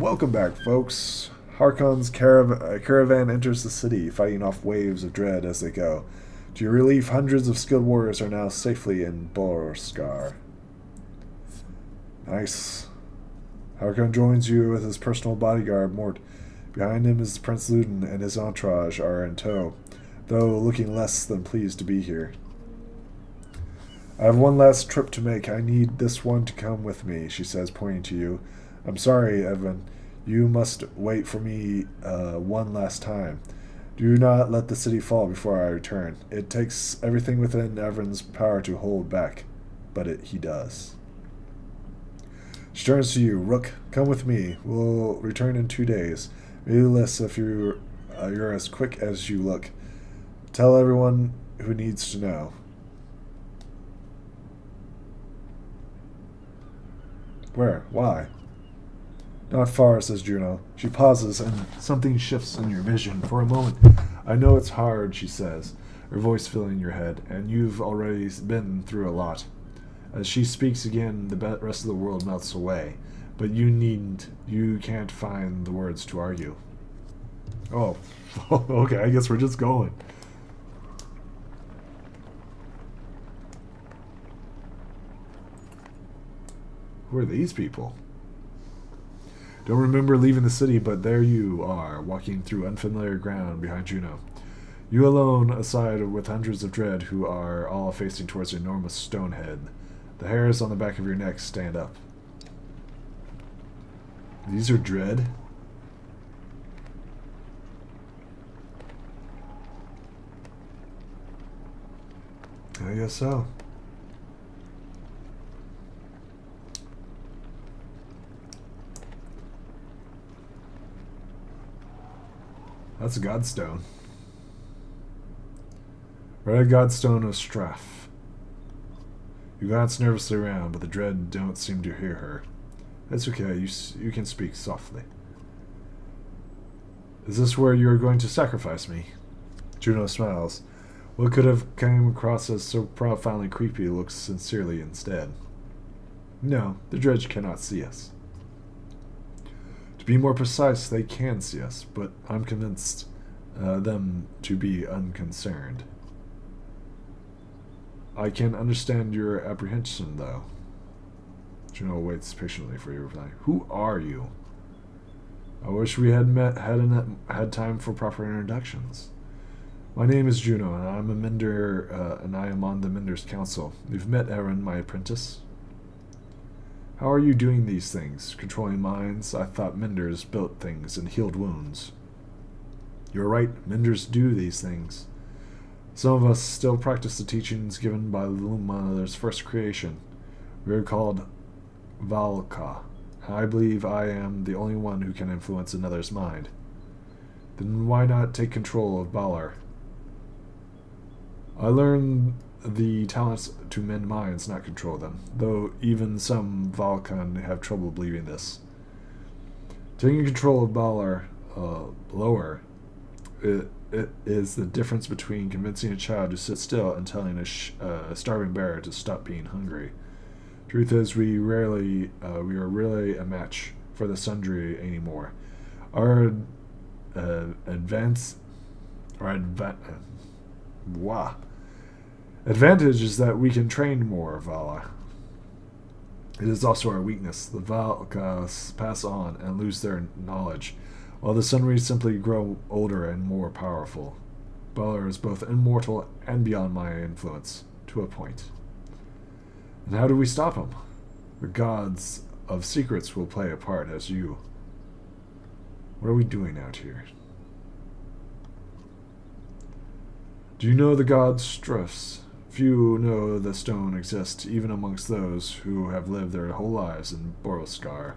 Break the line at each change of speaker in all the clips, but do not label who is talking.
Welcome back, folks. Harkon's caravan enters the city, fighting off waves of dread as they go. To your relief, hundreds of skilled warriors are now safely in Borskar. Nice. Harkon joins you with his personal bodyguard, Mort. Behind him is Prince Luden, and his entourage are in tow, though looking less than pleased to be here. I have one last trip to make. I need this one to come with me, she says, pointing to you. I'm sorry, Evan. You must wait for me one last time. Do not let the city fall before I return. It takes everything within Evan's power to hold back, but he does. She turns to you. Rook, come with me. We'll return in 2 days. Maybe less if you're as quick as you look. Tell everyone who needs to know. Where? Why? Not far, says Juno. She pauses, and something shifts in your vision. For a moment, I know it's hard, she says, her voice filling your head, and you've already been through a lot. As she speaks again, the rest of the world melts away, but you can't find the words to argue. Oh, okay, I guess we're just going. Who are these people? Don't remember leaving the city, but there you are, walking through unfamiliar ground behind Juno. You alone, aside with hundreds of dread who are all facing towards an enormous stone head. The hairs on the back of your neck stand up. These are dread? I guess so. That's a godstone. Red godstone of Straff. You glance nervously around, but the dread don't seem to hear her. That's okay, you can speak softly. Is this where you are going to sacrifice me? Juno smiles. What could have come across as so profoundly creepy looks sincerely instead. No, the dredge cannot see us. To be more precise, they can see us, but I'm convinced them to be unconcerned. I can understand your apprehension, though. Juno waits patiently for your reply. Who are you? I wish we had had time for proper introductions. My name is Juno, and I'm a mender, and I am on the Mender's Council. You've met Aaron, my apprentice. How are you doing these things? Controlling minds? I thought menders built things and healed wounds. You're right, menders do these things. Some of us still practice the teachings given by Mother's first creation. We are called Valka. I believe I am the only one who can influence another's mind. Then why not take control of Balar? I learned the talents to mend minds, not control them, though even some Valkan have trouble believing this. Taking control of Balar, lower, it is the difference between convincing a child to sit still and telling a starving bear to stop being hungry. Truth is, we are rarely a match for the sundry anymore. Our advantage is that we can train more Vala. It is also our weakness. The Valkas pass on and lose their knowledge, while the Sunrays simply grow older and more powerful. Balar is both immortal and beyond my influence, to a point. And how do we stop him? The gods of secrets will play a part as you. What are we doing out here? Do you know the god Struss? Few know the stone exists, even amongst those who have lived their whole lives in Boroskar.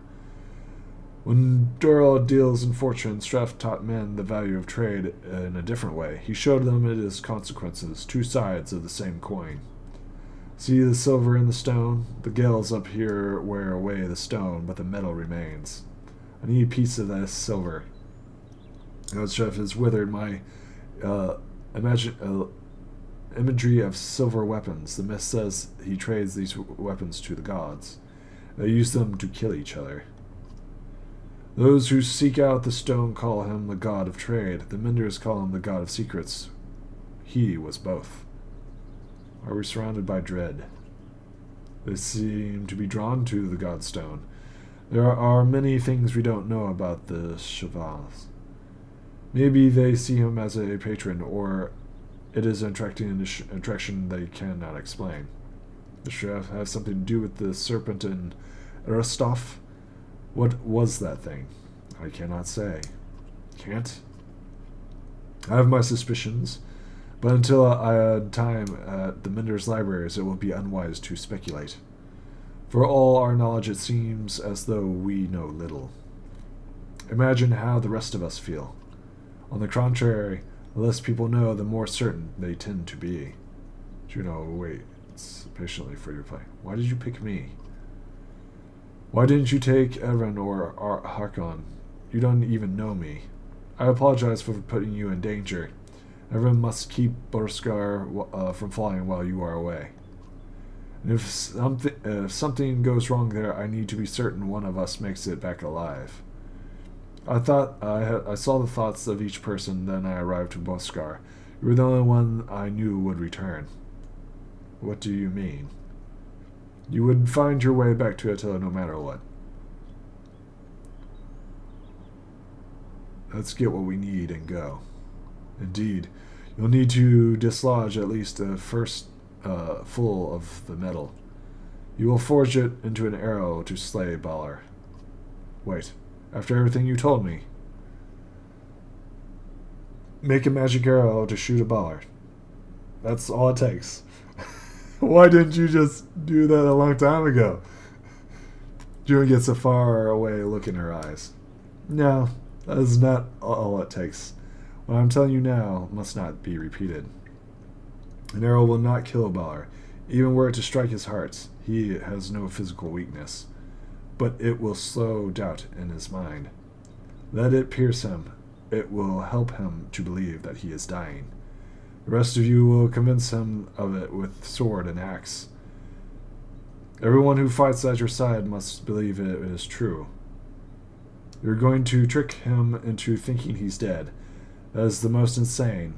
When Doral deals in fortune, Straff taught men the value of trade in a different way. He showed them it is consequences, two sides of the same coin. See the silver in the stone? The gales up here wear away the stone, but the metal remains. I need a piece of this silver. Now Straff has withered my imagery of silver weapons. The myth says he trades these weapons to the gods. They use them to kill each other. Those who seek out the stone call him the god of trade. The menders call him the god of secrets. He was both. Are we surrounded by dread? They seem to be drawn to the godstone. There are many things we don't know about the Chevals. Maybe they see him as a patron, or it is an attraction they cannot explain. Does Sheriff have something to do with the serpent in Aristoph? What was that thing? I cannot say. Can't? I have my suspicions, but until I had time at the Mender's libraries, it will be unwise to speculate. For all our knowledge, it seems as though we know little. Imagine how the rest of us feel. On the contrary, the less people know, the more certain they tend to be. Juno waits patiently for your play. Why did you pick me? Why didn't you take Evan or Harkon? You don't even know me. I apologize for putting you in danger. Everyone must keep Borskar from flying while you are away. And if something goes wrong there, I need to be certain one of us makes it back alive. I saw the thoughts of each person, then I arrived to Borskar. You were the only one I knew would return. What do you mean? You would find your way back to Attila no matter what. Let's get what we need and go. Indeed, you'll need to dislodge at least a first full of the metal. You will forge it into an arrow to slay Balor. Wait, after everything you told me. Make a magic arrow to shoot a Balor. That's all it takes. Why didn't you just do that a long time ago? June gets a far away look in her eyes. No, that is not all it takes. What I'm telling you now must not be repeated. An arrow will not kill Balor, even were it to strike his heart. He has no physical weakness, but it will sow doubt in his mind. Let it pierce him. It will help him to believe that he is dying. The rest of you will convince him of it with sword and axe. Everyone who fights at your side must believe it is true. You're going to trick him into thinking he's dead. That is most insane.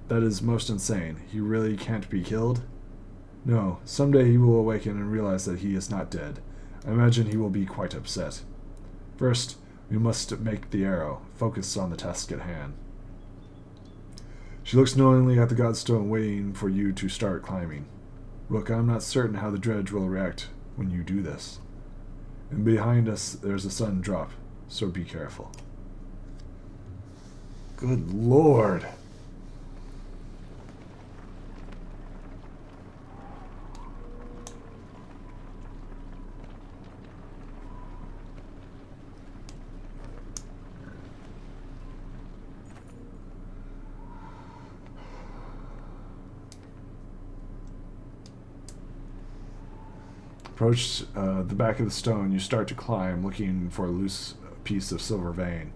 He really can't be killed? No, someday he will awaken and realize that he is not dead. I imagine he will be quite upset. First, we must make the arrow. Focus on the task at hand. She looks knowingly at the godstone, waiting for you to start climbing. Look, I'm not certain how the dredge will react when you do this. And behind us, there's a sudden drop, so be careful. Good Lord. Approach the back of the stone. You start to climb, looking for a loose piece of silver vein.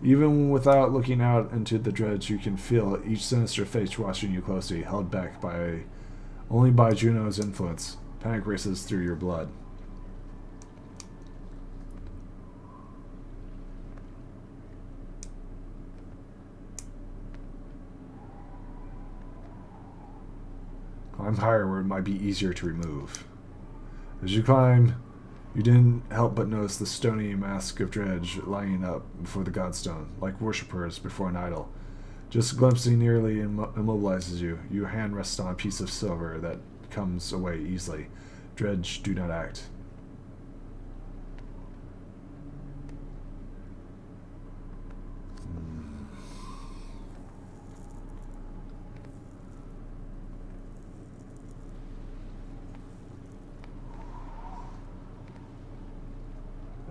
Even without looking out into the dredge, you can feel each sinister face watching you closely, held back only by Juno's influence. Panic races through your blood. Climb higher where it might be easier to remove. As you climb, you didn't help but notice the stony mask of dredge lying up before the godstone, like worshippers before an idol. Just glimpsing nearly immobilizes you. Your hand rests on a piece of silver that comes away easily. Dredge, do not act.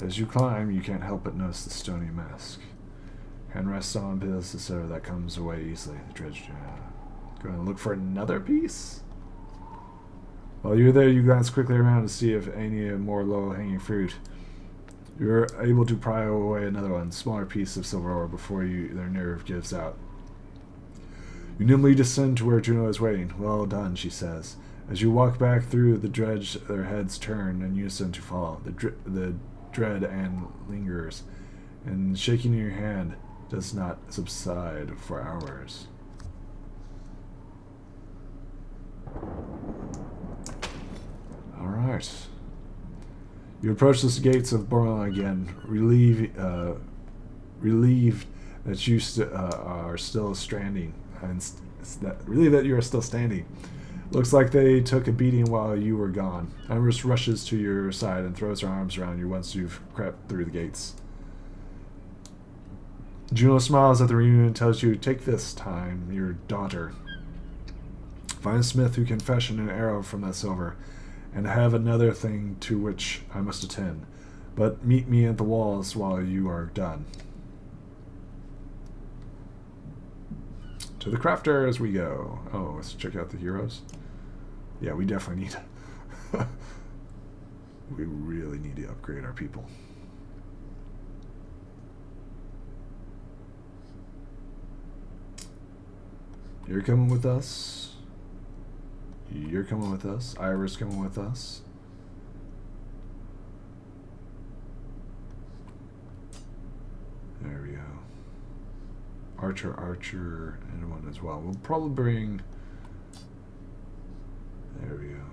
As you climb, you can't help but notice the stony mask. Hand rests on a piece of silver that comes away easily. The dredge. Go and look for another piece? While you're there, you glance quickly around to see if any more low-hanging fruit. You're able to pry away another one, smaller piece of silver ore before their nerve gives out. You nimbly descend to where Juno is waiting. Well done, she says. As you walk back through the dredge, their heads turn in unison to follow. The dread and lingers, and shaking in your hand does not subside for hours. Alright. You approach the gates of Borla again, relieved that you are still standing, and relieved that you are still standing. Looks like they took a beating while you were gone. Iris rushes to your side and throws her arms around you once you've crept through the gates. Juno smiles at the reunion and tells you, take this time, your daughter. Find a smith who can fashion an arrow from that silver, and have another thing to which I must attend. But meet me at the walls while you are done. To the crafter as we go. Oh, let's check out the heroes. Yeah, we definitely need we really need to upgrade our people. You're coming with us. You're coming with us. Ira's coming with us. There we go. Archer, and one as well. We'll probably bring... There we go.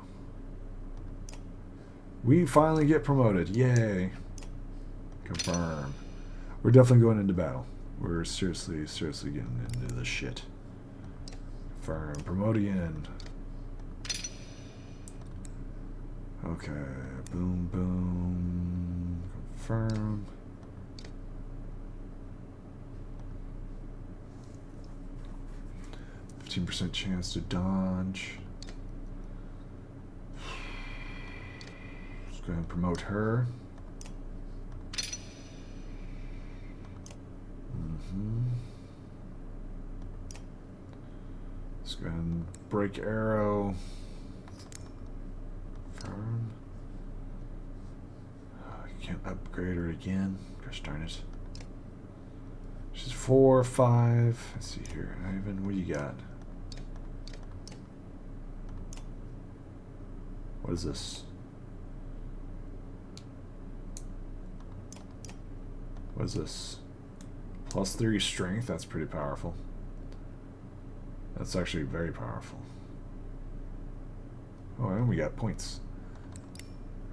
We finally get promoted. Yay. Confirm. We're definitely going into battle. We're seriously getting into this shit. Confirm. Promote again. Okay. Boom, boom. Confirm. %, chance to dodge. Let's go ahead and promote her. Let's go ahead and break arrow. Firm. You can't upgrade her again. Gosh darn it. She's 4, 5. Let's see here. Ivan, what do you got? What is this? What is this? +3 strength. That's pretty powerful. That's actually very powerful. Oh, and we got points.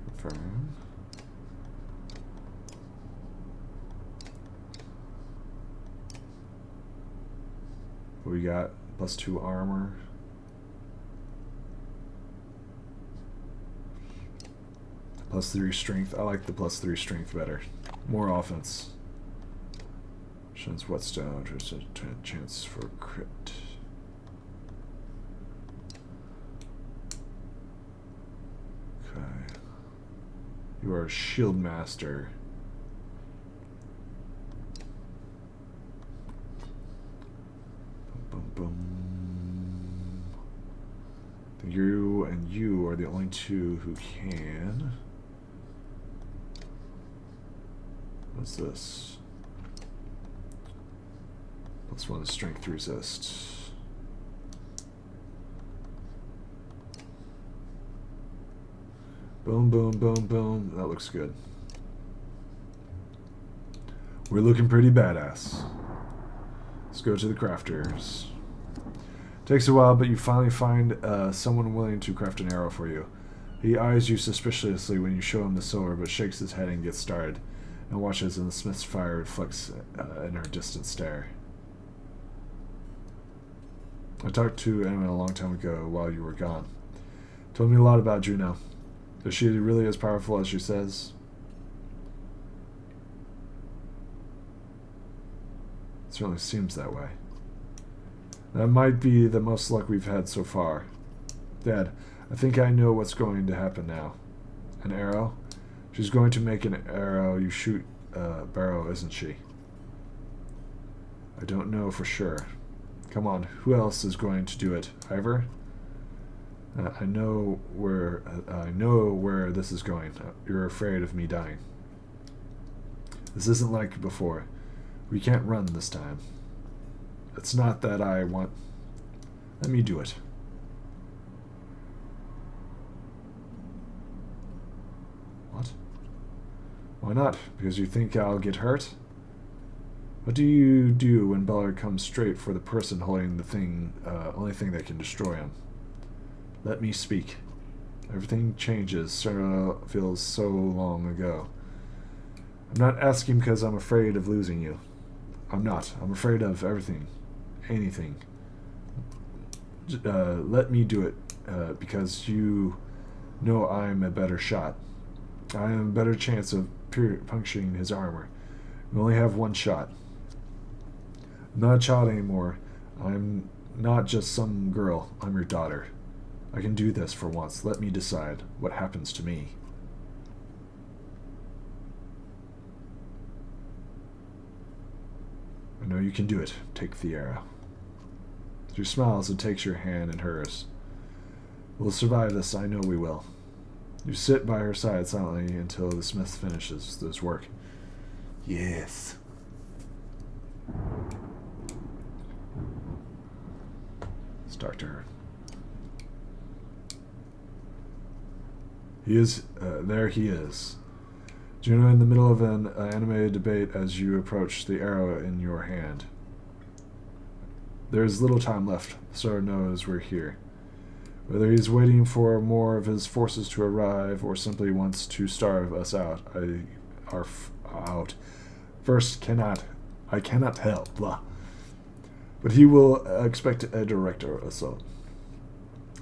Confirm. What we got? +2 armor. +3 strength. I like the +3 strength better. More offense. Shines whetstone. Chance for crit. Okay. You are a shield master. Boom, boom, boom. You and you are the only two who can. What's this? +1 strength resist. Boom, boom, boom, boom. That looks good. We're looking pretty badass. Let's go to the crafters. Takes a while, but you finally find someone willing to craft an arrow for you. He eyes you suspiciously when you show him the silver, but shakes his head and gets started, and watches as the smith's fire reflects in her distant stare. I talked to Emma a long time ago while you were gone. Told me a lot about Juno. Is she really as powerful as she says? It certainly seems that way. That might be the most luck we've had so far. Dad, I think I know what's going to happen now. An arrow? She's going to make an arrow you shoot barrel, isn't she? I don't know for sure. Come on, who else is going to do it? Ivor? I know where this is going. You're afraid of me dying. This isn't like before. We can't run this time. It's not that I want... Let me do it. What? Why Why not? Because you think I'll get hurt? What do you do when Ballard comes straight for the person holding the thing, only thing that can destroy him? Let me speak. Everything changes. Sarah feels so long ago. I'm not asking because I'm afraid of losing you. I'm not. I'm afraid of everything. Anything. Let me do it, because you know I'm a better shot. I have a better chance of puncturing his armor. We only have one shot. I'm not a child anymore. I'm not just some girl. I'm your daughter. I can do this for once. Let me decide what happens to me. I know you can do it. Take the arrow. She smiles and takes your hand in hers. We'll survive this. I know we will. You sit by her side silently until the smith finishes his work. Yes. Start to her. There he is. Juno in the middle of an animated debate as you approach the arrow in your hand. There is little time left. Sir knows we're here. Whether he's waiting for more of his forces to arrive or simply wants to starve us out, I cannot tell. Blah. But he will expect a direct assault.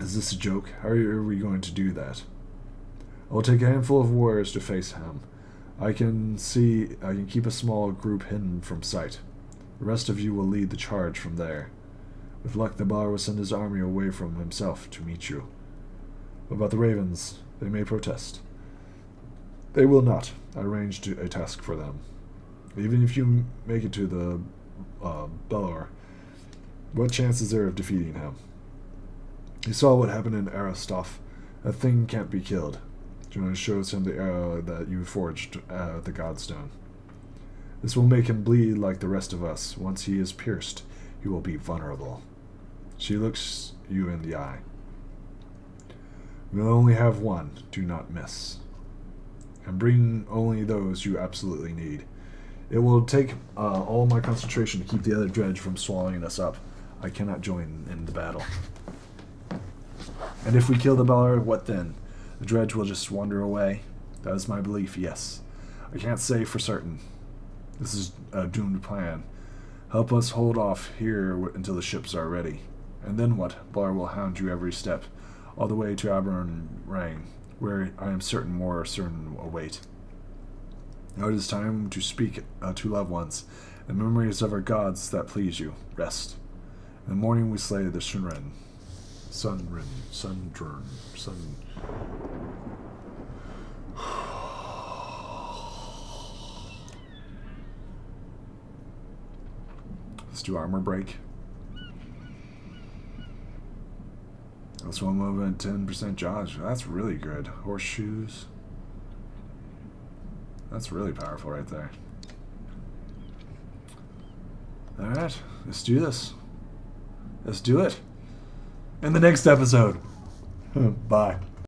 Is this a joke? How are we going to do that? I will take a handful of warriors to face him. I can keep a small group hidden from sight. The rest of you will lead the charge from there. With luck, the Ballard will send his army away from himself to meet you. What about the ravens? They may protest. They will not. I arranged a task for them. Even if you make it to the Ballard, what chance is there of defeating him? You saw what happened in Aristoph. That thing can't be killed. Jonas shows him the arrow that you forged at the Godstone. This will make him bleed like the rest of us. Once he is pierced, he will be vulnerable. She looks you in the eye. We'll only have one. Do not miss. And bring only those you absolutely need. It will take all my concentration to keep the other dredge from swallowing us up. I cannot join in the battle. And if we kill the Ballard, what then? The dredge will just wander away? That is my belief, yes. I can't say for certain. This is a doomed plan. Help us hold off here until the ships are ready. And then what? Ballard will hound you every step, all the way to Aberrang, where I am certain more certain await. Now it is time to speak to loved ones, and memories of our gods that please you. Rest. In the morning we slay the Sunren. Let's do armor break. That's one movement, 10% dodge. That's really good. Horseshoes. That's really powerful right there. Alright, let's do this. Let's do it. In the next episode. Bye.